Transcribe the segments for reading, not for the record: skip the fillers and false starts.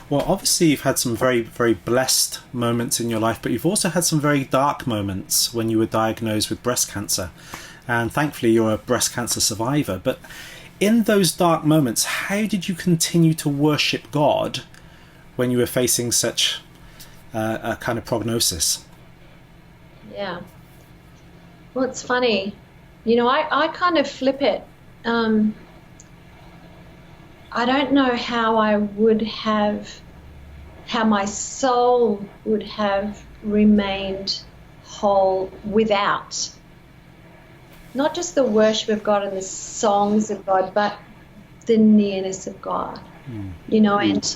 Well, obviously you've had some very, very blessed moments in your life, but you've also had some very dark moments when you were diagnosed with breast cancer. And thankfully you're a breast cancer survivor. But in those dark moments, how did you continue to worship God when you were facing such a kind of prognosis? Yeah. Well, it's funny. You know, I kind of flip it. I don't know how my soul would have remained whole without not just the worship of God and the songs of God, but the nearness of God. You know, and,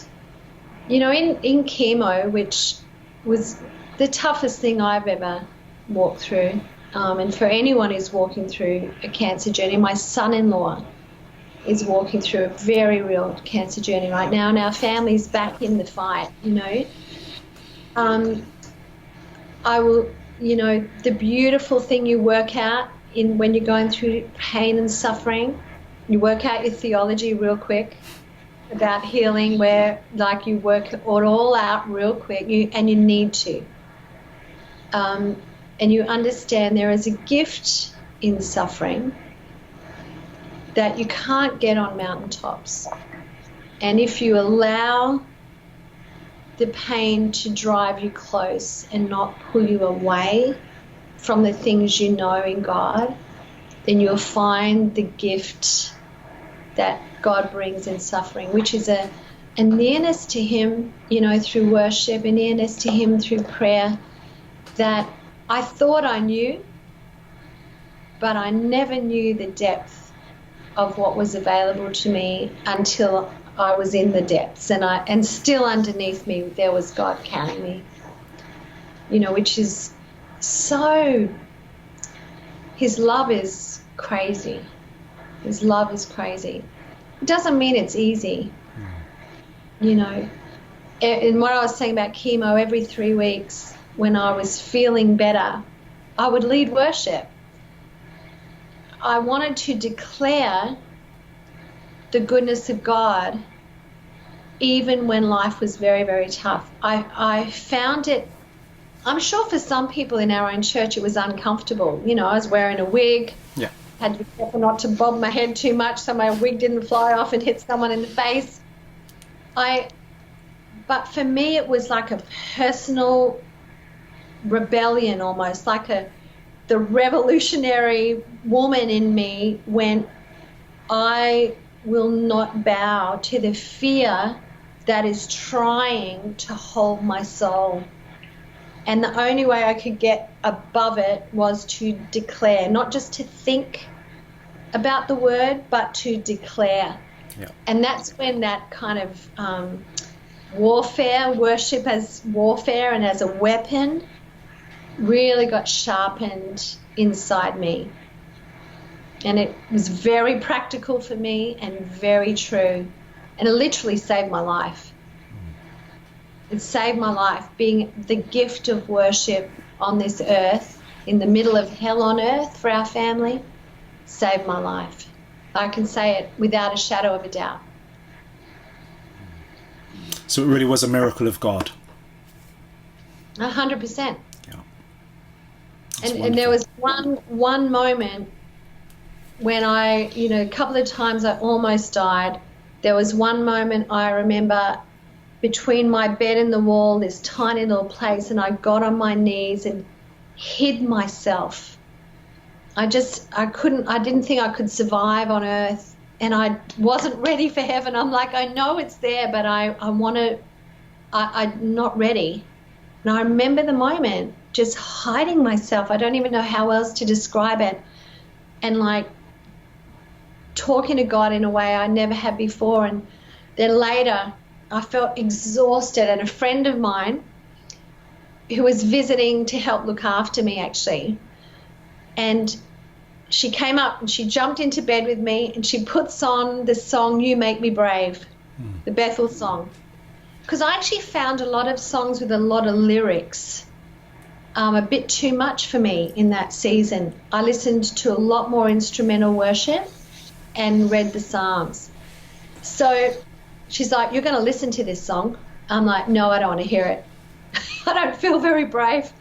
you know, in chemo, which was the toughest thing I've ever walked through, and for anyone who's walking through a cancer journey, my son-in-law is walking through a very real cancer journey right now, and our family's back in the fight, you know. I will, you know, the beautiful thing you work out when you're going through pain and suffering, you work out your theology real quick about healing, where like you work it all out real quick, and you need to. And you understand there is a gift in suffering that you can't get on mountaintops. And if you allow the pain to drive you close and not pull you away from the things you know in God, then you'll find the gift that God brings in suffering, which is a nearness to Him, you know, through worship, a nearness to Him through prayer that I thought I knew, but I never knew the depth of what was available to me until I was in the depths, and still underneath me there was God carrying me, you know, which is so, His love is crazy. His love is crazy. It doesn't mean it's easy, you know. And what I was saying about chemo, every 3 weeks when I was feeling better, I would lead worship. I wanted to declare the goodness of God even when life was very, very tough. I found it, I'm sure for some people in our own church it was uncomfortable. You know, I was wearing a wig, had to be careful not to bob my head too much so my wig didn't fly off and hit someone in the face. But for me it was like a personal rebellion almost, like the revolutionary woman in me went, I will not bow to the fear that is trying to hold my soul. And the only way I could get above it was to declare, not just to think about the word, but to declare. Yeah. And that's when that kind of warfare, worship as warfare and as a weapon, really got sharpened inside me. And it was very practical for me and very true. And it literally saved my life. It saved my life, being the gift of worship on this earth, in the middle of hell on earth for our family, saved my life. I can say it without a shadow of a doubt. So it really was a miracle of God. 100%. Yeah. And there was one moment when I, you know, a couple of times I almost died. There was one moment I remember between my bed and the wall, this tiny little place, and I got on my knees and hid myself. I didn't think I could survive on earth, and I wasn't ready for heaven. I'm like, I know it's there, but I'm not ready. And I remember the moment just hiding myself. I don't even know how else to describe it. And like talking to God in a way I never had before. And then later I felt exhausted, and a friend of mine who was visiting to help look after me actually, and she came up and she jumped into bed with me and she puts on the song You Make Me Brave, the Bethel song. Because I actually found a lot of songs with a lot of lyrics a bit too much for me in that season. I listened to a lot more instrumental worship and read the Psalms. So she's like, you're going to listen to this song. I'm like, no, I don't want to hear it. I don't feel very brave.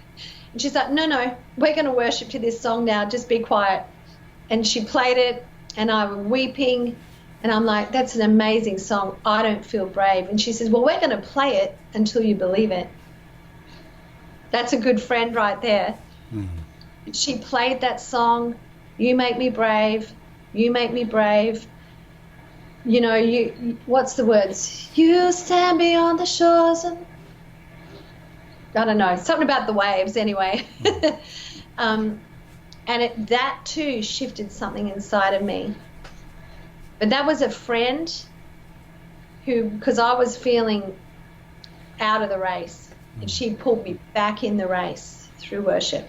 And she's like, no, we're going to worship to this song now. Just be quiet. And she played it, and I was weeping. And I'm like, that's an amazing song. I don't feel brave. And she says, well, we're going to play it until you believe it. That's a good friend right there. She played that song, You Make Me Brave, You Make Me Brave. You know, what's the words? You stand beyond the shores and I don't know, something about the waves anyway. And that too shifted something inside of me. But that was a friend who, because I was feeling out of the race, and she pulled me back in the race through worship.